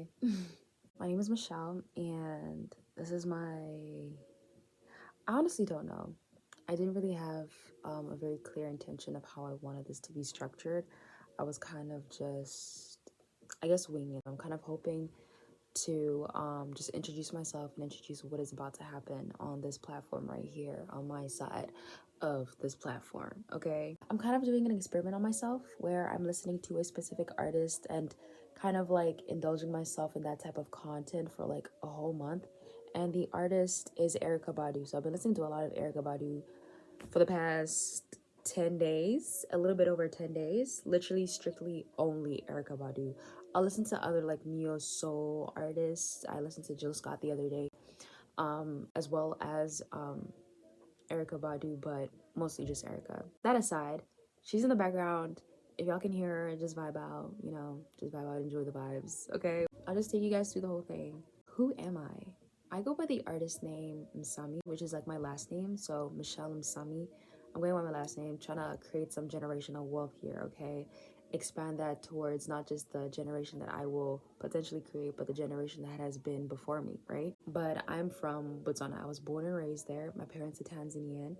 Hi, my name is Michelle, and this is I honestly don't know. I didn't really have a very clear intention of how I wanted this to be structured. I was kind of just, I guess, winging it. I'm kind of hoping to just introduce myself and introduce what is about to happen on this platform right here on my side of this platform. Okay, I'm kind of doing an experiment on myself where I'm listening to a specific artist and kind of like indulging myself in that type of content for like a whole month. And the artist is Erica Badu. So I've been listening to a lot of Erica Badu for the past 10 days, a little bit over 10 days, literally strictly only Erica Badu. I'll listen to other like neo soul artists. I listened to Jill Scott the other day, as well as Erica Badu, but mostly just Erica. That aside, she's in the background. If y'all can hear her, just vibe out, just vibe out, enjoy the vibes, okay? I'll just take you guys through the whole thing. Who am I? I go by the artist name Msami, which is like my last name, so Michelle Msami. I'm going by my last name, trying to create some generational wealth here, okay? Expand that towards not just the generation that I will potentially create, but the generation that has been before me, right? But I'm from Botswana. I was born and raised there. My parents are Tanzanian.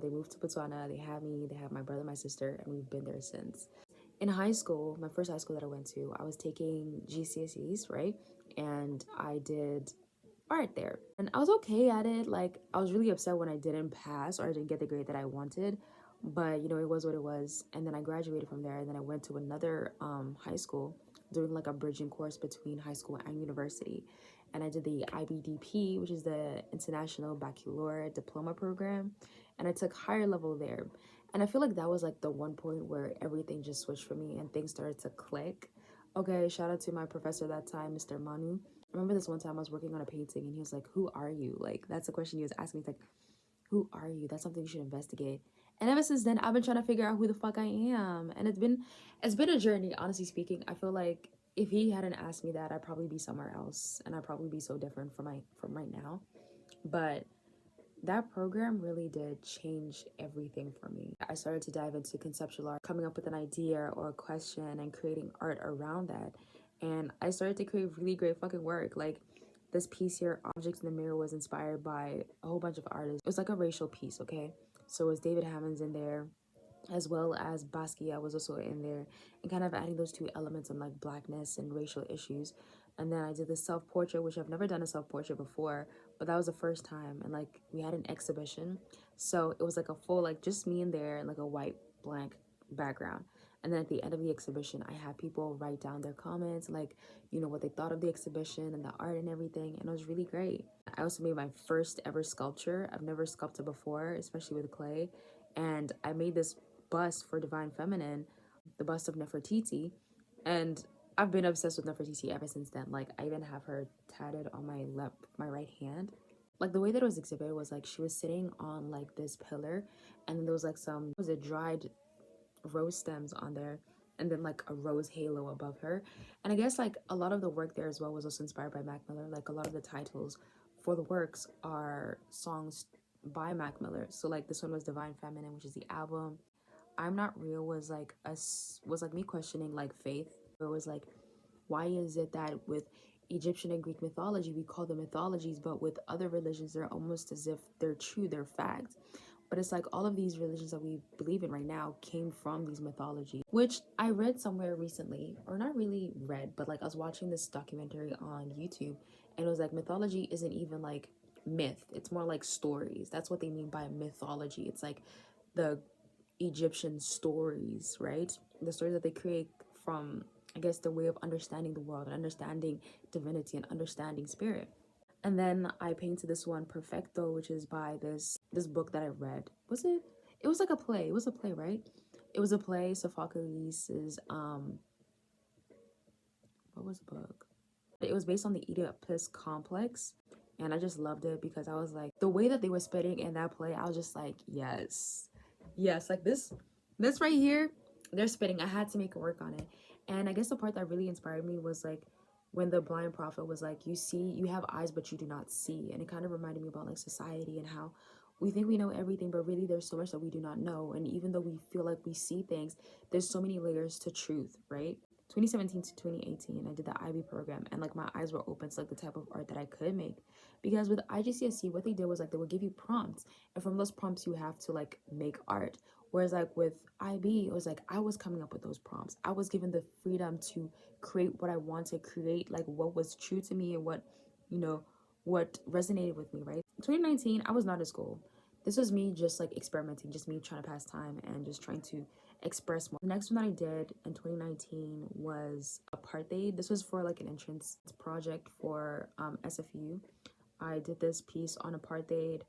They moved to Botswana. They have me, they have my brother, my sister, and we've been there since. In high school, my first high school that I went to, I was taking GCSEs, right? And I did art there. And I was okay at it. Like, I was really upset when I didn't pass or I didn't get the grade that I wanted. But, it was what it was. And then I graduated from there. And then I went to another high school doing like a bridging course between high school and university. And I did the IBDP, which is the International Baccalaureate Diploma Program. And I took higher level there. And I feel like that was like the one point where everything just switched for me and things started to click. Okay, shout out to my professor that time, Mr. Manu. I remember this one time I was working on a painting and he was like, "Who are you?" Like, that's the question he was asking me. He's like, "Who are you? That's something you should investigate." And ever since then, I've been trying to figure out who the fuck I am. And it's been a journey, honestly speaking. I feel like if he hadn't asked me that, I'd probably be somewhere else and I'd probably be so different from right now. But that program really did change everything for me. I started to dive into conceptual art, coming up with an idea or a question and creating art around that. And I started to create really great fucking work. Like this piece here, Objects in the Mirror, was inspired by a whole bunch of artists. It was like a racial piece, okay? So it was David Hammond's in there, as well as Basquiat was also in there, and kind of adding those two elements on like blackness and racial issues. And then I did this self-portrait, which I've never done a self-portrait before, but that was the first time. And like we had an exhibition, so it was like a full, like just me in there and like a white blank background. And then at the end of the exhibition, I had people write down their comments, like, what they thought of the exhibition and the art and everything. And it was really great. I also made my first ever sculpture. I've never sculpted before, especially with clay. And I made this bust for Divine Feminine, the bust of Nefertiti. And I've been obsessed with Nefertiti ever since then. Like, I even have her tatted on my right hand. Like, the way that it was exhibited was like she was sitting on like this pillar, and then there was like dried rose stems on there, and then like a rose halo above her. And I guess like a lot of the work there as well was also inspired by Mac Miller. Like a lot of the titles for the works are songs by Mac Miller. So like this one was Divine Feminine, which is the album. I'm Not Real was like me questioning like faith. It was like, why is it that with Egyptian and Greek mythology we call them mythologies, but with other religions they're almost as if they're true, they're fact. But it's like all of these religions that we believe in right now came from these mythologies, which I read somewhere recently, or not really read, but like I was watching this documentary on YouTube, and it was like mythology isn't even like myth, it's more like stories. That's what they mean by mythology. It's like the Egyptian stories, right? The stories that they create from, I guess, the way of understanding the world and understanding divinity and understanding spirit. And then I painted this one Perfecto, which is by this book that I read. Was it? It was like a play. It was a play, right? It was a play. Sophocles' what was the book? It was based on the Oedipus complex. And I just loved it because I was like, the way that they were spitting in that play, I was just like, yes. Yes, like this right here, they're spitting. I had to make a work on it. And I guess the part that really inspired me was like when the blind prophet was like, you have eyes, but you do not see. And it kind of reminded me about like society and how we think we know everything, but really there's so much that we do not know. And even though we feel like we see things, there's so many layers to truth, right? 2017 to 2018, I did the IB program, and like my eyes were open to like the type of art that I could make. Because with IGCSE, what they did was like they would give you prompts, and from those prompts you have to like make art. Whereas like with IB, it was like I was coming up with those prompts. I was given the freedom to create what I want to create, like what was true to me and what, you know, what resonated with me, right? 2019, I was not in school. This was me just like experimenting, just me trying to pass time and just trying to express more. The next one that I did in 2019 was apartheid. This was for like an entrance project for SFU. I did this piece on apartheid.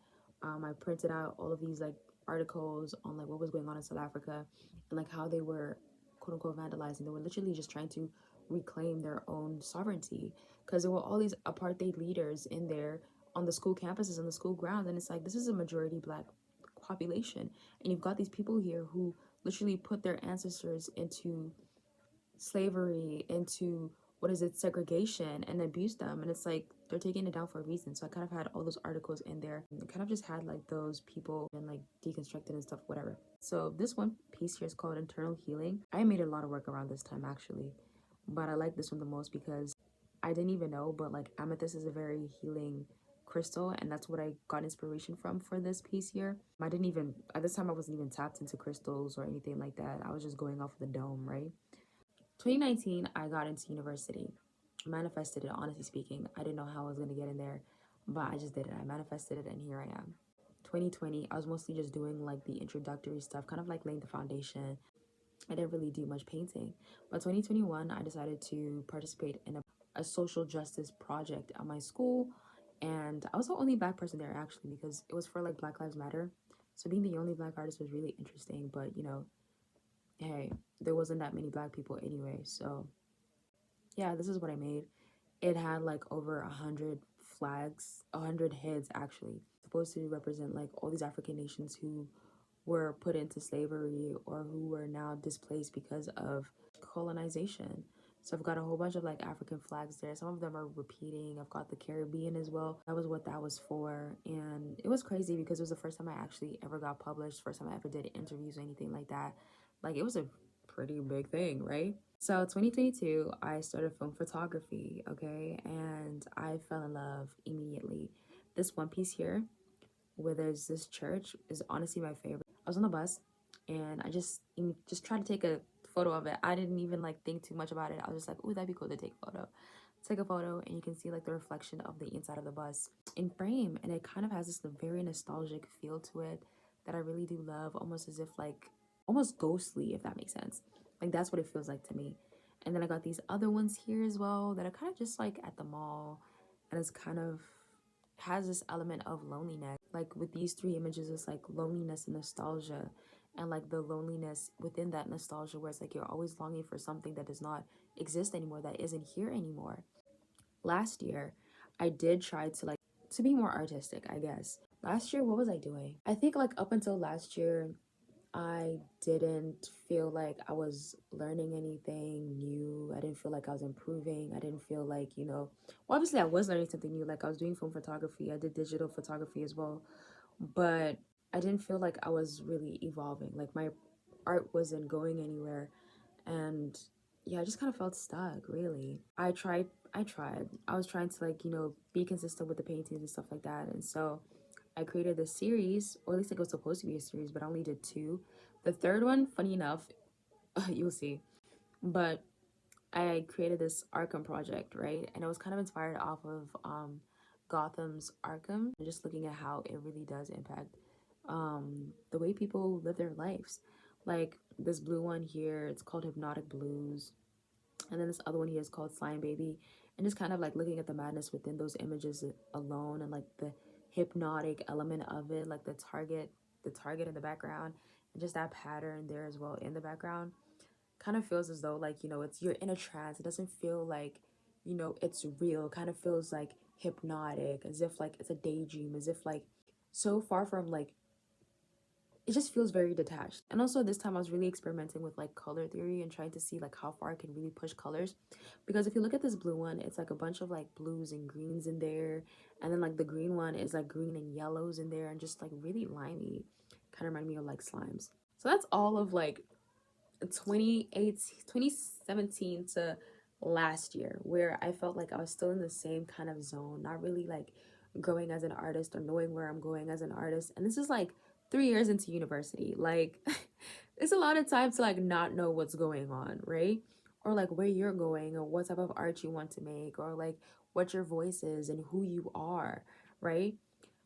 I printed out all of these like articles on like what was going on in South Africa and like how they were quote unquote vandalizing. They were literally just trying to reclaim their own sovereignty because there were all these apartheid leaders in there on the school campuses and the school grounds, and it's like this is a majority black population, and you've got these people here who literally put their ancestors into slavery, into what is it, segregation, and abuse them, and it's like they're taking it down for a reason. So I kind of had all those articles in there and kind of just had like those people and like deconstructed and stuff, whatever. So this one piece here is called Internal Healing. I made a lot of work around this time actually, but I like this one the most because I didn't even know, but like amethyst is a very healing crystal, and that's what I got inspiration from for this piece here. I didn't even, at this time I wasn't even tapped into crystals or anything like that. I was just going off the dome, right? 2019, I got into university. I manifested it, honestly speaking. I didn't know how I was going to get in there, but I just did it. I manifested it, and here I am. 2020, I was mostly just doing like the introductory stuff, kind of like laying the foundation. I didn't really do much painting. But 2021, I decided to participate in a social justice project at my school. And I was the only black person there actually because it was for like Black Lives Matter. So being the only black artist was really interesting. But you know, hey, there wasn't that many black people anyway. So yeah, this is what I made. It had like over 100 flags, 100 heads actually, supposed to represent like all these African nations who were put into slavery or who were now displaced because of colonization. So I've got a whole bunch of like African flags there. Some of them are repeating. I've got the Caribbean as well. That was what that was for. And it was crazy because it was the first time I actually ever got published, first time I ever did interviews or anything like that. Like it was a pretty big thing, right? So 2022, I started film photography, okay? And I fell in love immediately. This one piece here where there's this church is honestly my favorite. I was on the bus and I just tried to take a photo of it. I didn't even like think too much about it. I was just like, "Ooh, that'd be cool to take a photo." Take a photo and you can see like the reflection of the inside of the bus in frame, and it kind of has this very nostalgic feel to it that I really do love, almost as if like almost ghostly, if that makes sense. Like that's what it feels like to me. And then I got these other ones here as well that are kind of just like at the mall, and it's kind of has this element of loneliness. Like with these three images, it's like loneliness and nostalgia, and like the loneliness within that nostalgia where it's like you're always longing for something that does not exist anymore, that isn't here anymore. Last year, I did try to like to be more artistic, I guess. Last year, what was I doing? I think like up until last year, I didn't feel like I was learning anything new. I didn't feel like I was improving. I didn't feel like, well, obviously I was learning something new. Like I was doing film photography. I did digital photography as well. But I didn't feel like I was really evolving. Like my art wasn't going anywhere. And yeah, I just kind of felt stuck, really. I tried. I was trying to like, be consistent with the paintings and stuff like that. And so I created this series, or at least it was supposed to be a series, but I only did two. The third one, funny enough, you'll see. But I created this Arkham project, right? And it was kind of inspired off of Gotham's Arkham, and just looking at how it really does impact the way people live their lives. Like this blue one here, it's called Hypnotic Blues. And then this other one here is called Slime Baby. And just kind of like looking at the madness within those images alone, and like the hypnotic element of it, like the target in the background, and just that pattern there as well in the background. Kind of feels as though like, it's you're in a trance. It doesn't feel like, it's real. It kind of feels like hypnotic, as if like it's a daydream, as if like so far from like it just feels very detached. And also this time I was really experimenting with like color theory and trying to see like how far I can really push colors. Because if you look at this blue one, it's like a bunch of like blues and greens in there. And then like the green one is like green and yellows in there and just like really limey. Kind of remind me of like slimes. So that's all of like 2017 to last year, where I felt like I was still in the same kind of zone, not really like growing as an artist or knowing where I'm going as an artist. And this is like 3 years into university. Like it's a lot of time to like not know what's going on, right? Or like where you're going or what type of art you want to make or like what your voice is and who you are, right?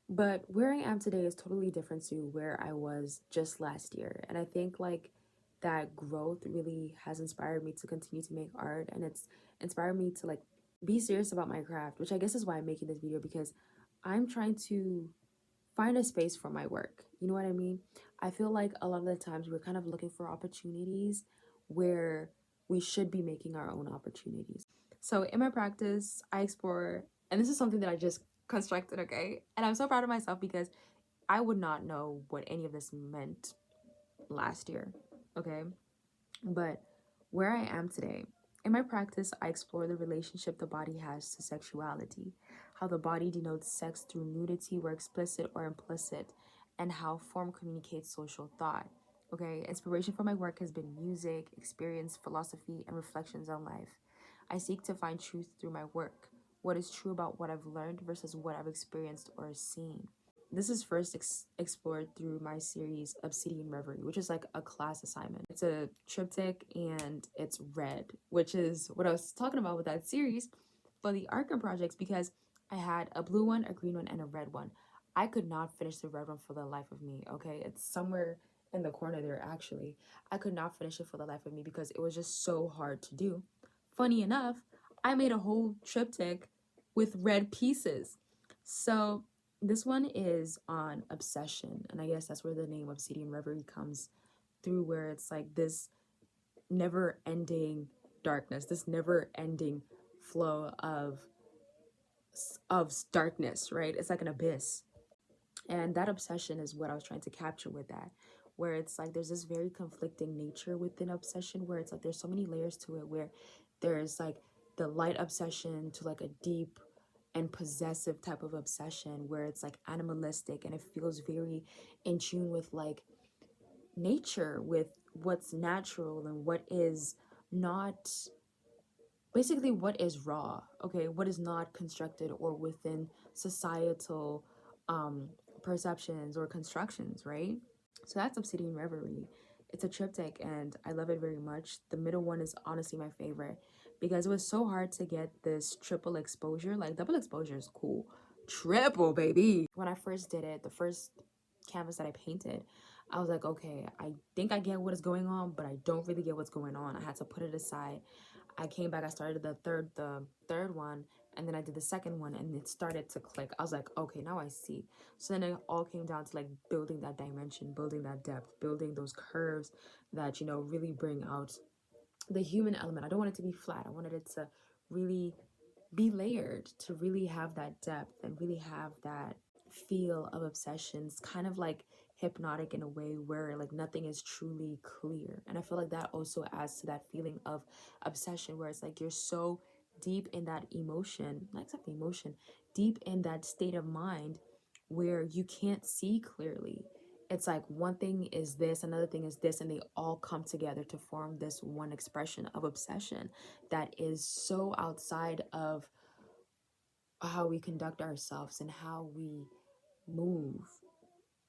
But where I am today is totally different to where I was just last year. And I think like that growth really has inspired me to continue to make art, and it's inspired me to like be serious about my craft, which I guess is why I'm making this video, because I'm trying to find a space for my work. You know what I mean? I feel like a lot of the times we're kind of looking for opportunities where we should be making our own opportunities. So in my practice, I explore, and this is something that I just constructed, okay? And I'm so proud of myself because I would not know what any of this meant last year, okay? But where I am today, in my practice, I explore the relationship the body has to sexuality, how the body denotes sex through nudity, where explicit or implicit, and how form communicates social thought. Okay, inspiration for my work has been music, experience, philosophy, and reflections on life. I seek to find truth through my work, what is true about what I've learned versus what I've experienced or seen. This is first explored through my series Obsidian Reverie, which is like a class assignment. It's a triptych and it's red, which is what I was talking about with that series for the Arkham projects, because I had a blue one, a green one, and a red one. I could not finish the red one for the life of me, okay? It's somewhere in the corner there, actually. I could not finish it for the life of me because it was just so hard to do. Funny enough, I made a whole triptych with red pieces. So this one is on obsession, and I guess that's where the name Obsidian Reverie comes through, where it's like this never ending darkness, this never ending flow of darkness, right? It's like an abyss. And that obsession is what I was trying to capture with that, where it's like there's this very conflicting nature within obsession, where it's like there's so many layers to it, where there's like the light obsession to like a deep and possessive type of obsession, where it's like animalistic and it feels very in tune with like nature, with what's natural and what is not, basically what is raw, okay, what is not constructed or within societal um perceptions or constructions, right? So that's Obsidian Reverie. It's a triptych and I love it very much. The middle one is honestly my favorite because it was so hard to get this triple exposure. Like double exposure is cool. Triple, baby. When I first did it, the first canvas that I painted, I was like, okay, I think I get what is going on, but I don't really get what's going on. I had to put it aside. I came back, I started the third one, and then I did the second one, and it started to click. I was like, okay, now I see. So then it all came down to like building that dimension, building that depth, building those curves that, you know, really bring out the human element. I don't want it to be flat. I wanted it to really be layered, to really have that depth and really have that feel of obsessions, kind of like hypnotic in a way where like nothing is truly clear. And I feel like that also adds to that feeling of obsession, where it's like you're so deep in that emotion, not exactly emotion, deep in that state of mind where you can't see clearly. It's like one thing is this, another thing is this, and they all come together to form this one expression of obsession that is so outside of how we conduct ourselves and how we move,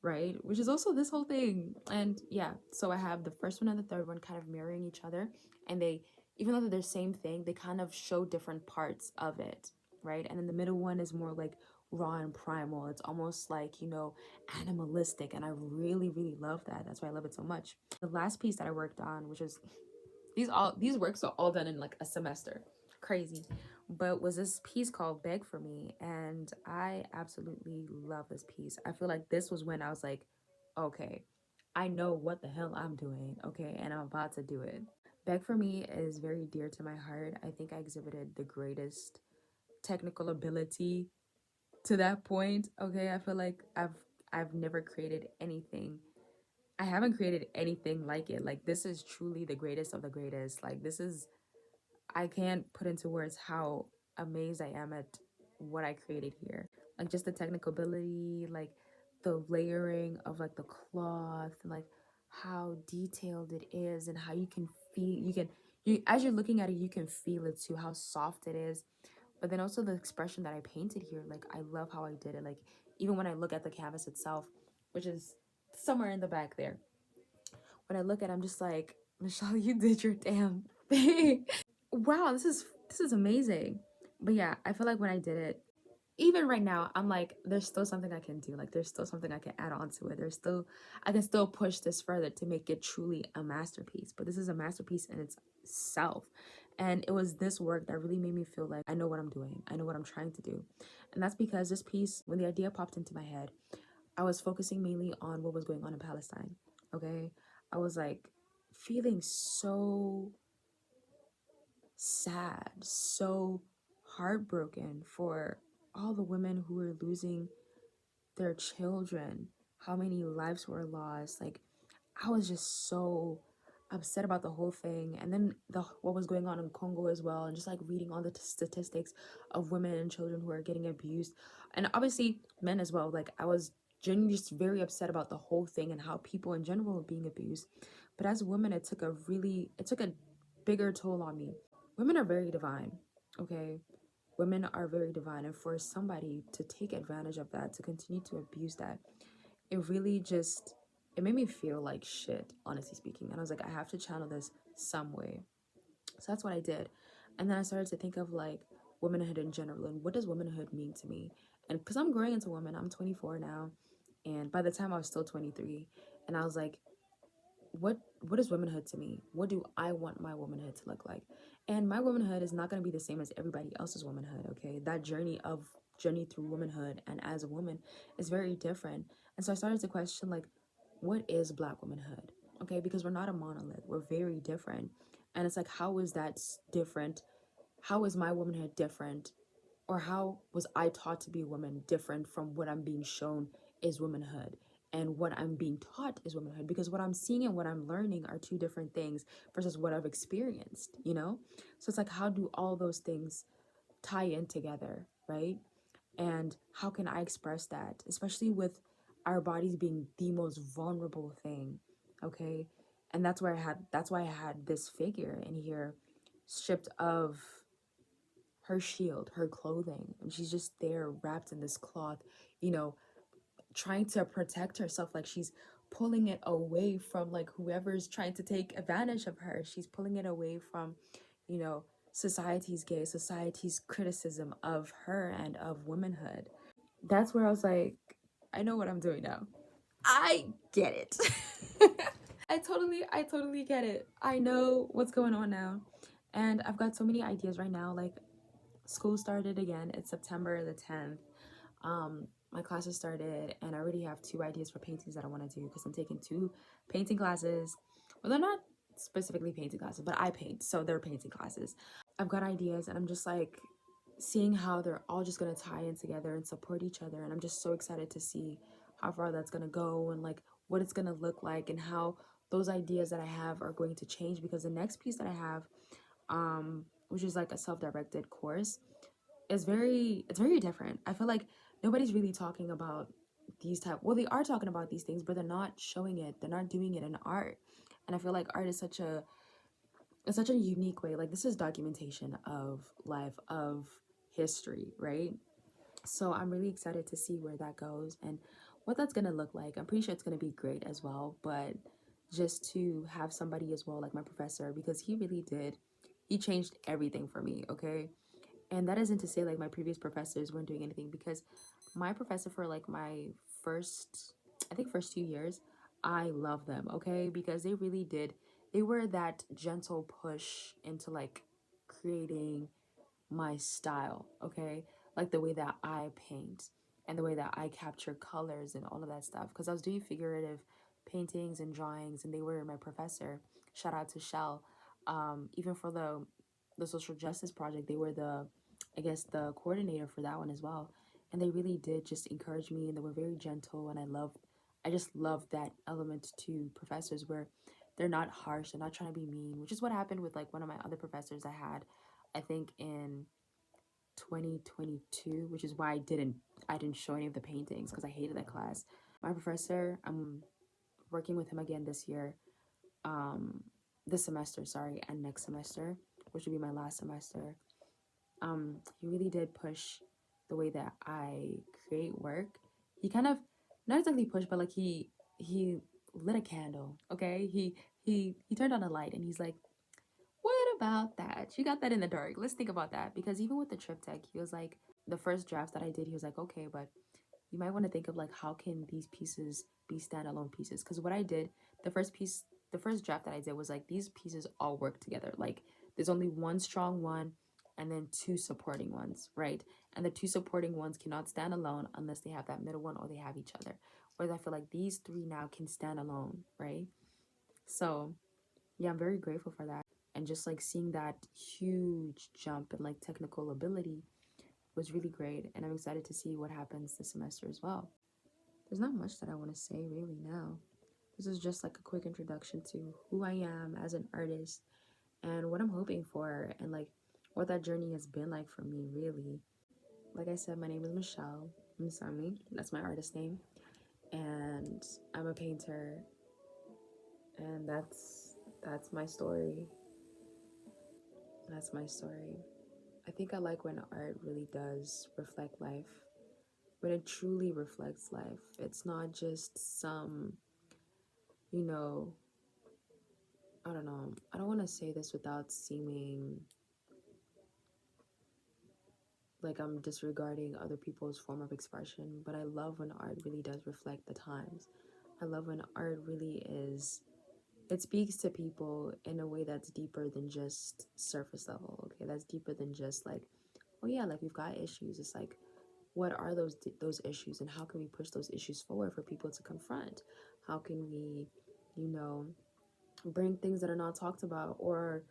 right? Which is also this whole thing. And yeah, so I have the first one and the third one kind of mirroring each other, and they, even though they're the same thing, they kind of show different parts of it, right? And then the middle one is more like raw and primal. It's almost like, you know, animalistic, and I really really love that. That's why I love it so much. The last piece that I worked on, which is these works are all done in like a semester, crazy, but was this piece called Beg for Me, and I absolutely love this piece. I feel like this was when I was like, okay, I know what the hell I'm doing, okay, and I'm about to do it. Beg for Me is very dear to my heart. I think I exhibited the greatest technical ability to that point, okay. I feel like I've never created anything, I haven't created anything like it. Like this is truly the greatest of the greatest. Like this is, I can't put into words how amazed I am at what I created here. Like just the technical ability, like the layering of like the cloth, and like how detailed it is, and how you can feel, you as you're looking at it, you can feel it too, how soft it is. But then also the expression that I painted here, like I love how I did it. Like even when I look at the canvas itself, which is somewhere in the back there, when I look at it, I'm just like, Michelle, you did your damn thing. Wow, this is amazing. But yeah, I feel like when I did it, even right now, I'm like, there's still something I can do. Like there's still something I can add on to it. I can still push this further to make it truly a masterpiece. But this is a masterpiece in itself. And it was this work that really made me feel like I know what I'm doing. I know what I'm trying to do. And that's because this piece, when the idea popped into my head, I was focusing mainly on what was going on in Palestine. Okay. I was like feeling so sad, so heartbroken for all the women who were losing their children, how many lives were lost. Like I was just so upset about the whole thing, and then the what was going on in Congo as well, and just like reading all the statistics of women and children who are getting abused, and obviously men as well. Like I was genuinely just very upset about the whole thing and how people in general were being abused. But as a woman, it took a bigger toll on me. Women are very divine, okay? Women are very divine, and for somebody to take advantage of that, to continue to abuse that, it really just, it made me feel like shit, honestly speaking. And I was like, I have to channel this some way. So that's what I did. And then I started to think of like womanhood in general, and what does womanhood mean to me? And because I'm growing into woman, I'm 24 now, and by the time I was still 23, and I was like, what is womanhood to me? What do I want my womanhood to look like? And my womanhood is not going to be the same as everybody else's womanhood, okay? That journey through womanhood and as a woman is very different. And so I started to question like, what is black womanhood? Okay, because we're not a monolith. We're very different. And it's like, how is that different? How is my womanhood different? Or how was I taught to be a woman different from what I'm being shown is womanhood, and what I'm being taught is womanhood? Because what I'm seeing and what I'm learning are two different things versus what I've experienced, you know? So it's like, how do all those things tie in together, right? And how can I express that, especially with our bodies being the most vulnerable thing, okay? And that's why I had this figure in here stripped of her shield, her clothing, and she's just there wrapped in this cloth, you know, trying to protect herself. Like she's pulling it away from like whoever's trying to take advantage of her. She's pulling it away from, you know, society's gaze, society's criticism of her and of womanhood. That's where I was like, I know what I'm doing now. I get it. I totally get it. I know what's going on now. And I've got so many ideas right now. Like school started again. It's September the 10th. My classes started, and I already have two ideas for paintings that I want to do because I'm taking two painting classes. Well, they're not specifically painting classes, but I paint, so they're painting classes. I've got ideas, and I'm just like seeing how they're all just gonna tie in together and support each other. And I'm just so excited to see how far that's gonna go, and like what it's gonna look like, and how those ideas that I have are going to change. Because the next piece that I have, which is like a self-directed course, it's very different. I feel like nobody's really talking about these type, well, they are talking about these things, but they're not showing it, they're not doing it in art. And I feel like art is such a, it's such a unique way. Like this is documentation of life, of history, right? So I'm really excited to see where that goes and what that's gonna look like. I'm pretty sure it's gonna be great as well. But just to have somebody as well, like my professor, because he really did, he changed everything for me, okay? And that isn't to say like my previous professors weren't doing anything, because my professor for like my first, I think first 2 years, I love them, okay? Because they really did, they were that gentle push into like creating my style, okay? Like the way that I paint and the way that I capture colors and all of that stuff. Because I was doing figurative paintings and drawings, and they were my professor. Shout out to Shell. Even for the social justice project, they were the, I guess, the coordinator for that one as well. And they really did just encourage me, and they were very gentle. And I just love that element to professors where they're not harsh, they're not trying to be mean, which is what happened with like one of my other professors I had, I think in 2022, which is why I didn't show any of the paintings because I hated that class. My professor, working with him again this year, this semester, sorry, and next semester, which will be my last semester. He really did push the way that I create work. He kind of, not exactly pushed, but like he lit a candle. Okay, he turned on a light and he's like, "What about that? You got that in the dark. Let's think about that." Because even with the triptych, he was like, the first drafts that I did, he was like, "Okay, but you might want to think of like how can these pieces be standalone pieces?" Because what I did, the first piece, the first draft that I did was like these pieces all work together. Like there's only one strong one and then two supporting ones, right? And the two supporting ones cannot stand alone unless they have that middle one or they have each other. Whereas I feel like these three now can stand alone, right? So yeah, I'm very grateful for that. And just like seeing that huge jump in like technical ability was really great. And I'm excited to see what happens this semester as well. There's not much that I want to say really now. This is just like a quick introduction to who I am as an artist and what I'm hoping for and like what that journey has been like for me, really. Like I said, my name is Michelle Musami. That's my artist name. And I'm a painter, and that's my story. That's my story. I think I like when art really does reflect life, when it truly reflects life. It's not just some, you know, I don't know. I don't want to say this without seeming like I'm disregarding other people's form of expression, but I love when art really does reflect the times. I love when art really is, it speaks to people in a way that's deeper than just surface level, okay? That's deeper than just like, oh yeah, like we've got issues. It's like, what are those issues and how can we push those issues forward for people to confront? How can we, you know, bring things that are not talked about or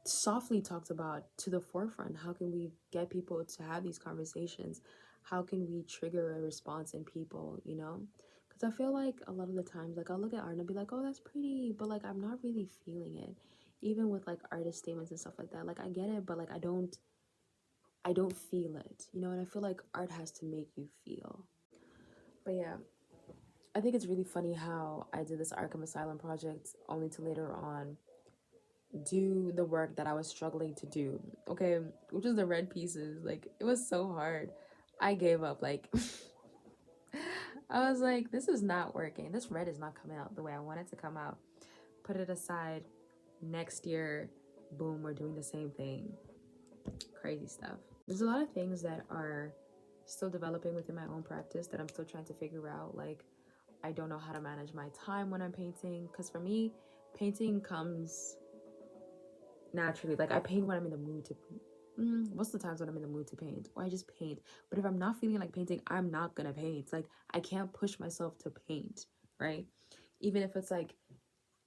softly talked about to the forefront? How can we get people to have these conversations? How can we trigger a response in people, you know? Because I feel like a lot of the times, like I'll look at art and I'll be like, oh, that's pretty, but like I'm not really feeling it. Even with like artist statements and stuff like that, like I get it, but like I don't feel it, you know? And I feel like art has to make you feel. But yeah, I think it's really funny how I did this Arkham Asylum project only to later on do the work that I was struggling to do. Okay, which is the red pieces. Like it was so hard. I gave up. Like I was like, this is not working. This red is not coming out the way I want it to come out. Put it aside. Next year, boom, we're doing the same thing. Crazy stuff. There's a lot of things that are still developing within my own practice that I'm still trying to figure out. Like I don't know how to manage my time when I'm painting, because for me, painting comes naturally. Like I paint when I'm in the mood to most of the times when I'm in the mood to paint, or I just paint. But if I'm not feeling like painting, I'm not gonna paint. Like I can't push myself to paint, right? Even if it's like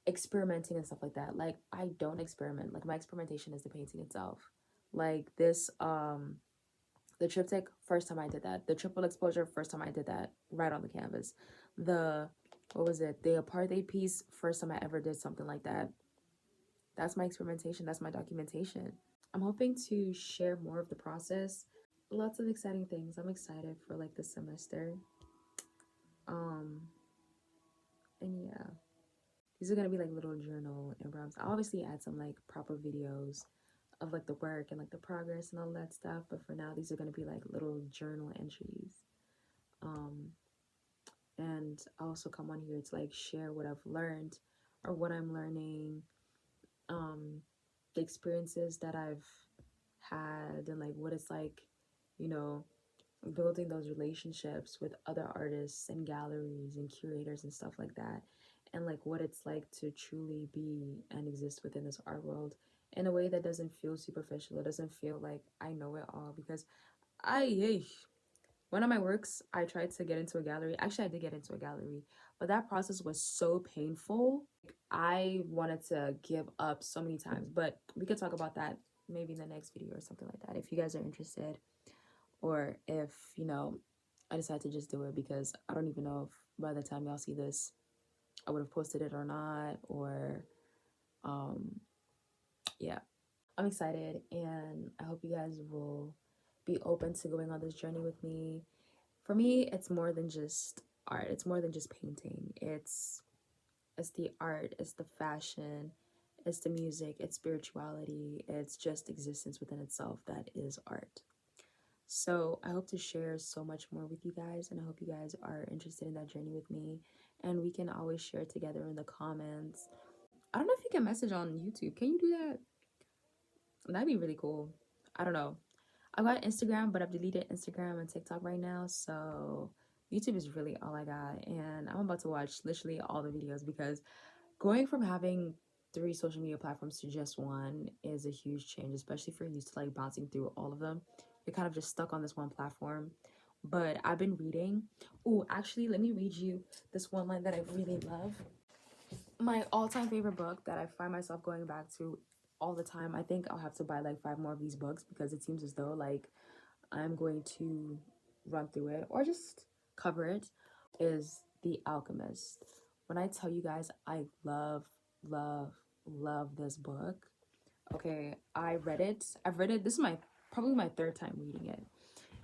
experimenting and stuff like that. Like I don't experiment. Like my experimentation is the painting itself. Like this the triptych, first time I did that. The triple exposure, first time I did that right on the canvas. The what was it? The apartheid piece, first time I ever did something like that. That's my experimentation. That's my documentation. I'm hoping to share more of the process. Lots of exciting things. I'm excited for like the semester. Um, and yeah, these are gonna be like little journal improvs. I'll obviously add some like proper videos of like the work and like the progress and all that stuff. But for now, these are gonna be like little journal entries. Um, and I also come on here to like share what I've learned or what I'm learning, um, the experiences that I've had and like what it's like, you know, building those relationships with other artists and galleries and curators and stuff like that, and like what it's like to truly be and exist within this art world in a way that doesn't feel superficial. It doesn't feel like I know it all, because one of my works, I tried to get into a gallery. Actually, I did get into a gallery, but that process was so painful. I wanted to give up so many times, but we could talk about that maybe in the next video or something like that if you guys are interested, or if, you know, I decide to just do it, because I don't even know if by the time y'all see this, I would have posted it or not, or, yeah. I'm excited, and I hope you guys will be open to going on this journey with me. For me, it's more than just art. It's more than just painting. It's It's the art, it's the fashion, it's the music, it's spirituality, it's just existence within itself that is art. So I hope to share so much more with you guys, and I hope you guys are interested in that journey with me, and we can always share together in the comments. I don't know if you can message on YouTube. Can you do that? That'd be really cool. I don't know. I've got Instagram, but I've deleted Instagram and TikTok right now, so YouTube is really all I got. And I'm about to watch literally all the videos, because going from having 3 social media platforms to just one is a huge change, especially if you're used to like bouncing through all of them. You're kind of just stuck on this one platform. But I've been reading. Oh, actually, let me read you this one line that I really love. My all-time favorite book that I find myself going back to all the time. I think I'll have to buy like 5 more of these books, because it seems as though like I'm going to run through it or just cover it, is The Alchemist. When I tell you guys, I love, love, love this book. Okay, I read it. I've read it. This is probably my 3rd time reading it.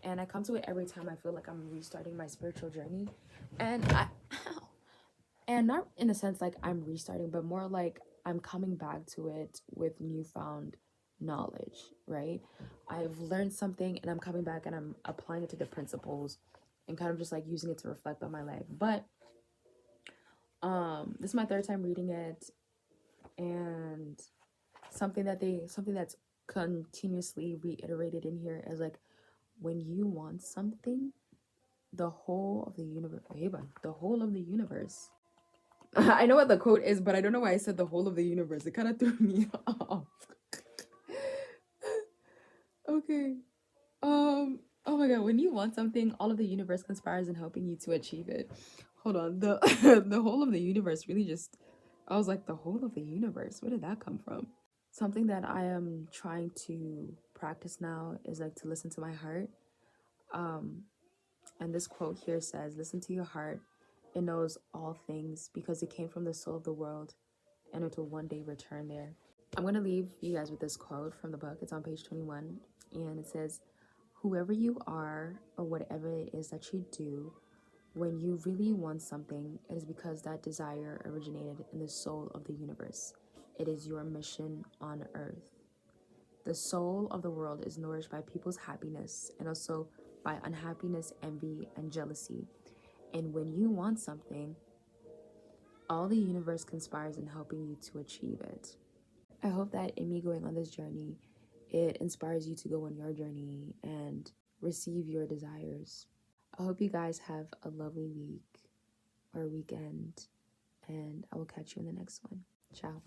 And I come to it every time I feel like I'm restarting my spiritual journey. And and not in a sense like I'm restarting, but more like I'm coming back to it with newfound knowledge, right? I've learned something and I'm coming back and I'm applying it to the principles and kind of just like using it to reflect on my life. But this is my 3rd time reading it, and something that's continuously reiterated in here is like, when you want something, the whole of the universe, the whole of the universe. I know what the quote is, but I don't know why I said the whole of the universe. It kind of threw me off. Okay. Oh my god, when you want something, all of the universe conspires in helping you to achieve it. Hold on. The the whole of the universe really just, I was like, the whole of the universe. Where did that come from? Something that I am trying to practice now is like to listen to my heart. And this quote here says, "Listen to your heart. It knows all things because it came from the soul of the world, and it will one day return there." I'm going to leave you guys with this quote from the book. It's on page 21, and it says, "Whoever you are or whatever it is that you do, when you really want something, it is because that desire originated in the soul of the universe. It is your mission on earth. The soul of the world is nourished by people's happiness and also by unhappiness, envy, and jealousy. And when you want something, all the universe conspires in helping you to achieve it." I hope that in me going on this journey, it inspires you to go on your journey and receive your desires. I hope you guys have a lovely week or weekend, and I will catch you in the next one. Ciao.